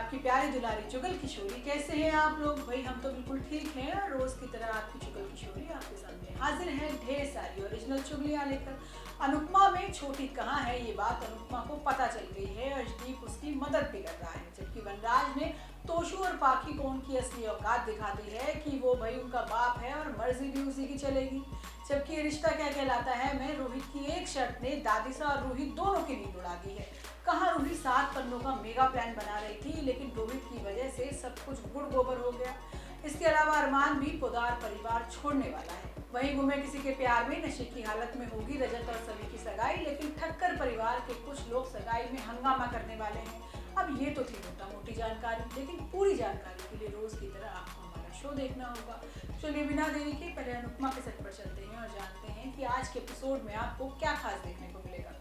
आपकी प्यारी दुलारी चुगल किशोरी। कैसे हैं आप लोग? भाई हम तो बिल्कुल ठीक हैं और रोज की तरह आपकी चुगल किशोरी आपके सामने हाजिर है ढेर सारी ओरिजिनल चुगलियां लेकर। अनुपमा में छोटी कहाँ है, ये बात अनुपमा को पता चल गई है। अर्शदीप उसकी मदद भी कर रहा है, जबकि वनराज ने तोशु और पाखी को उनकी असली औकात दिखा दी है कि वो भाई उनका बाप है और मर्जी भी उसी की चलेगी। जबकि ये रिश्ता क्या कहलाता है में रोहित की एक शर्त ने दादिसा और रोहित दोनों की नींद उड़ा दी है। कहाँ रूही 7 पन्नों का मेगा प्लान बना रही थी, लेकिन रोहित की वजह से सब कुछ गुड़ गोबर हो गया। इसके अलावा अरमान भी पोदार परिवार छोड़ने वाला है। वहीं गुमे किसी के प्यार में नशे की हालत में होगी रजत और सभी की सगाई, लेकिन ठक्कर परिवार के कुछ लोग सगाई में हंगामा करने वाले हैं। अब ये तो थी मोटा मोटी जानकारी, लेकिन पूरी जानकारी के लिए रोज की तरह आपको हमारा शो देखना होगा। चलिए बिना देरी के पहले अनुपमा के सेट पर चलते हैं और जानते हैं कि आज के एपिसोड में आपको क्या खास देखने को मिलेगा।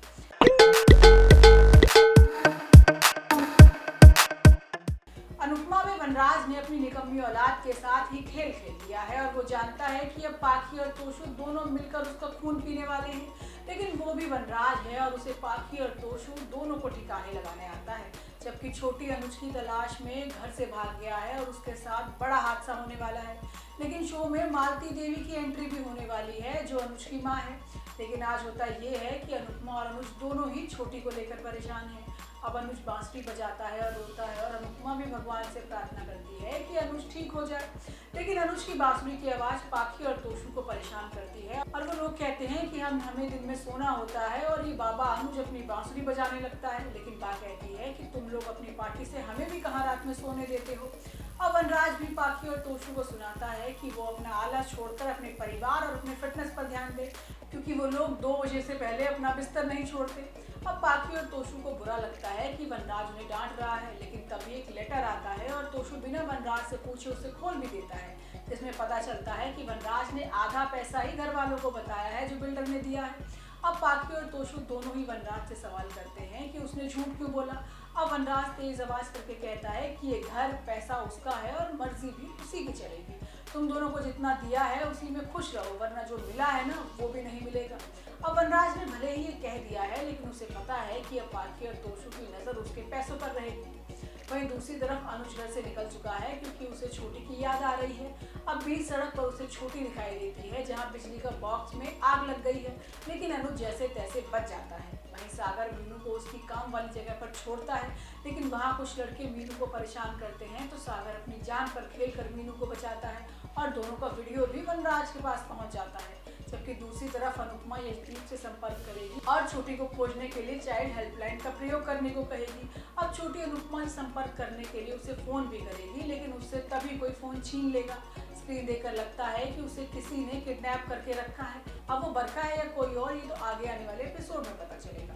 अनुपमा में वनराज ने अपनी निकम्मी औलाद के साथ ही खेल खेल दिया है और वो जानता है कि अब पाखी और तोशु दोनों मिलकर उसका खून पीने वाले हैं, लेकिन वो भी वनराज है और उसे पाखी और तोशु दोनों को ठिकाने लगाने आता है। जबकि छोटी अनुज की तलाश में घर से भाग गया है और उसके साथ बड़ा हादसा होने वाला है। लेकिन शो में मालती देवी की एंट्री भी होने वाली है, जो अनुज की माँ है। लेकिन आज होता ये है कि अनुपमा और अनुज दोनों ही छोटी को लेकर परेशान है। अब अनुज बांसुरी बजाता है और रोता है और अनुपमा भी भगवान से प्रार्थना करती है कि अनुज ठीक हो जाए। लेकिन अनुज की बांसुरी की आवाज पाखी और तोशु को परेशान करती है और वो लोग कहते हैं कि हमें दिन में सोना होता है और ये बाबा अनुज अपनी बांसुरी बजाने लगता है। लेकिन बा कहती है कि तुम लोग अपनी पार्टी से हमें भी कहाँ रात में सोने देते हो। अब वनराज भी पाखी और तोशु को सुनाता है कि वो अपना आलस छोड़कर अपने परिवार और अपने फिटनेस पर ध्यान दे, क्योंकि वो लोग 2 बजे से पहले अपना बिस्तर नहीं छोड़ते। अब पाखी और तोशु को बुरा लगता है कि वनराज उन्हें डांट रहा है, लेकिन तभी एक लेटर आता है और तोशु बिना वनराज से पूछे उसे खोल भी देता है, जिसमें पता चलता है कि वनराज ने आधा पैसा ही घर वालों को बताया है जो बिल्डर ने दिया है। अब पाखी और तोशु दोनों ही वनराज से सवाल करते हैं कि उसने झूठ क्यों बोला। अब वनराज तेज आवाज करके कहता है कि ये घर पैसा उसका है और मर्जी भी उसी की चलेगी। तुम दोनों को जितना दिया है उसी में खुश रहो, वरना जो मिला है ना वो भी नहीं मिलेगा। अब वनराज ने भले ही ये कह दिया है, लेकिन उसे पता है कि अब पाखी और तोशु की नजर उसके पैसों पर रहेगी। वहीं दूसरी तरफ अनुज घर से निकल चुका है, क्योंकि उसे छोटी की याद आ रही है। अब बीच सड़क पर उसे छोटी दिखाई देती है, जहां बिजली का बॉक्स में आग लग गई है, लेकिन अनुज जैसे तैसे बच जाता है। वहीं सागर मीनू को उसकी काम वाली जगह पर छोड़ता है, लेकिन वहां कुछ लड़के मीनू को परेशान करते हैं, तो सागर अपनी जान पर खेलकर मीनू को बचाता है और दोनों का वीडियो भी वनराज के पास पहुंच जाता है। जबकि दूसरी तरफ अनुपमा यशदीप से संपर्क करेगी और छोटी को खोजने के लिए चाइल्ड हेल्पलाइन का प्रयोग करने को कहेगी। अब छोटी अनुपमा से संपर्क करने के लिए उसे फोन भी करेगी, लेकिन उससे तभी कोई फोन छीन लेगा। स्क्रीन देखकर लगता है कि उसे किसी ने किडनैप करके रखा है। अब वो बरका है या कोई और, ये तो आगे आने वाले एपिसोड में पता चलेगा।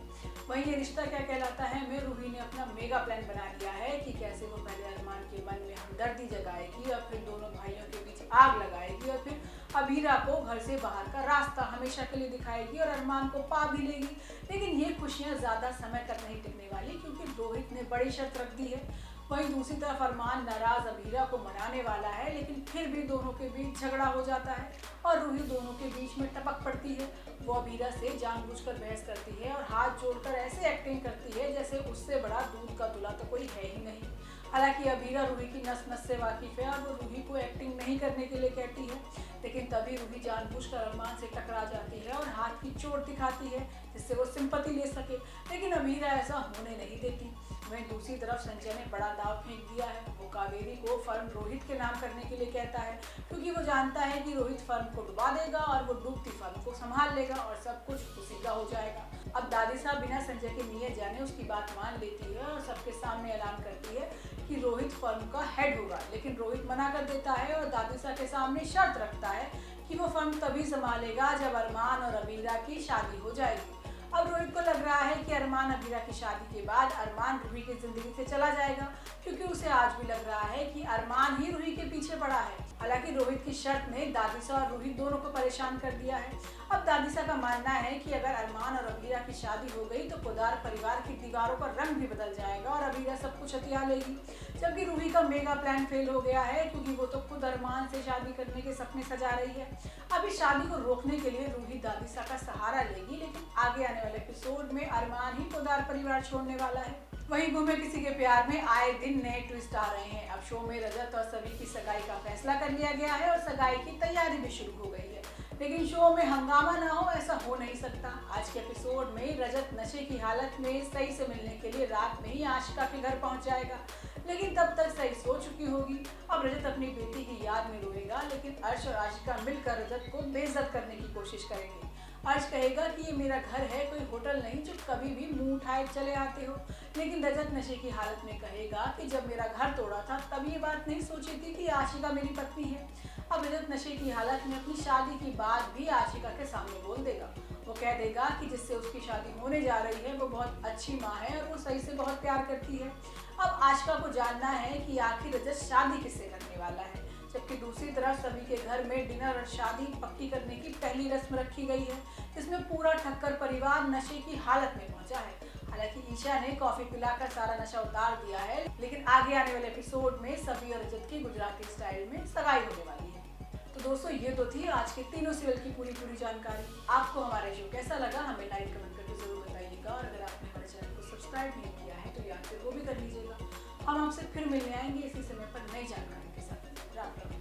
वहीं ये रिश्ता क्या कहलाता है में रूही ने अपना मेगा प्लान बना लिया है कि कैसे वो पहले अरमान के मन में हमदर्दी जगाएगी और फिर दोनों भाइयों के बीच आग लगाएगी और फिर अबीरा को घर से बाहर का रास्ता हमेशा के लिए दिखाएगी और अरमान को पा भी लेगी। लेकिन ये खुशियां ज्यादा समय तक नहीं टिकने वाली, क्योंकि रोहित ने बड़ी शर्त रख दी है। वहीं दूसरी तरफ अरमान नाराज अबीरा को मनाने वाला है, लेकिन फिर भी दोनों के बीच झगड़ा हो जाता है और रूही दोनों के बीच में टपक पड़ती है। वो अबीरा से जानबूझकर बहस करती है और हाथ जोड़कर ऐसे एक्टिंग करती है जैसे उससे बड़ा दूध का दूल्हा तो कोई है ही नहीं। हालांकि अबीरा रूही की नस नस से वाकिफ है और वो रूही को एक्टिंग नहीं करने के लिए कहती है, लेकिन तभी रूही जानबूझकर अरमान से टकरा जाती है और हाथ की चोट दिखाती है, जिससे वो सिंपैथी ले सके। लेकिन अबीरा ऐसा होने नहीं देती। वहीं दूसरी तरफ संजय ने बड़ा दाव फेंक दिया है। वो कावेरी को फर्म रोहित के नाम करने के लिए कहता है, क्योंकि वो जानता है कि रोहित फर्म को डुबा देगा और वो डूबती फर्म को संभाल लेगा और सब कुछ उसी का हो जाएगा। अब दादी साहब बिना संजय के नियत जाने उसकी बात मान लेती है और सबके सामने ऐलान करती है कि रोहित फर्म का हेड होगा, लेकिन रोहित मना कर देता है और दादी साहब के सामने शर्त रखता है कि वो फर्म तभी संभालेगा जब अरमान और अबीरा की शादी हो जाएगी। अब रोहित को लग रहा है कि अरमान अबीरा की शादी के बाद अरमान रूही की जिंदगी से चला जाएगा, क्योंकि उसे आज भी लग रहा है कि अरमान ही रूही के पीछे पड़ा है। हालांकि रोहित की शर्त ने दादिसा और रूही दोनों को परेशान कर दिया है। अब दादिसा का मानना है कि अगर अरमान और अबीरा की शादी हो गई तो पोदार परिवार की दीवारों पर रंग भी बदल जाएगा और अबीरा सब कुछ हथिया लेगी। जबकि रूही का मेगा प्लान फेल हो गया है, क्योंकि वो तो खुद अरमान से शादी करने के सपने सजा रही है। अब इस शादी को रोकने के लिए रूही दादिसा का सहारा लेगी, लेकिन आगे आने वाले एपिसोड में अरमान ही पोदार परिवार छोड़ने वाला है। वहीं गुमे किसी के प्यार में आए दिन नए ट्विस्ट आ रहे हैं। अब शो में रजत और सभी की सगाई का फैसला कर लिया गया है और सगाई की तैयारी भी शुरू हो गई है। लेकिन शो में हंगामा ना हो, ऐसा हो नहीं सकता। आज के एपिसोड में रजत नशे की हालत में सही से मिलने के लिए रात में ही आशिका के घर पहुंच जाएगा, लेकिन तब तक सही सो चुकी होगी। अब रजत अपनी बेटी की याद में रोएगा, लेकिन अर्श और आशिका मिलकर रजत को बेइज्जत करने की कोशिश करेंगे। अर्श कहेगा कि ये मेरा घर है, कोई होटल नहीं जो कभी भी मुंह उठाए चले आते हो। लेकिन रजत नशे की हालत में कहेगा कि जब मेरा घर तोड़ा था तब ये बात नहीं सोची थी कि आशिका मेरी पत्नी है। अब रजत नशे की हालत में अपनी शादी की बात भी आशिका के सामने बोल देगा। वो कह देगा कि जिससे उसकी शादी होने जा रही है वो बहुत अच्छी माँ है और वो सही से बहुत प्यार करती है। अब आशिका को जानना है कि आखिर रजत शादी किससे करने वाला है। जबकि दूसरी तरफ सभी के घर में डिनर और शादी पक्की करने की पहली रस्म रखी गई है, जिसमें पूरा ठक्कर परिवार नशे की हालत में पहुंचा है। हालांकि ईशा ने कॉफी पिलाकर सारा नशा उतार दिया है, लेकिन आगे आने वाले एपिसोड में सभी और रजत की गुजराती स्टाइल में सगाई होने वाली है। तो दोस्तों, ये तो थी आज के तीनों सीरियल की पूरी जानकारी। आपको हमारा शो कैसा लगा हमें लाइक कमेंट करके जरूर बताइएगा, और अगर आपने हमारे चैनल को सब्सक्राइब नहीं किया है तो याद से वो भी कर लीजिएगा। हम आपसे फिर मिलने आएंगे इसी समय पर नई जानकारी के साथ। राम राम।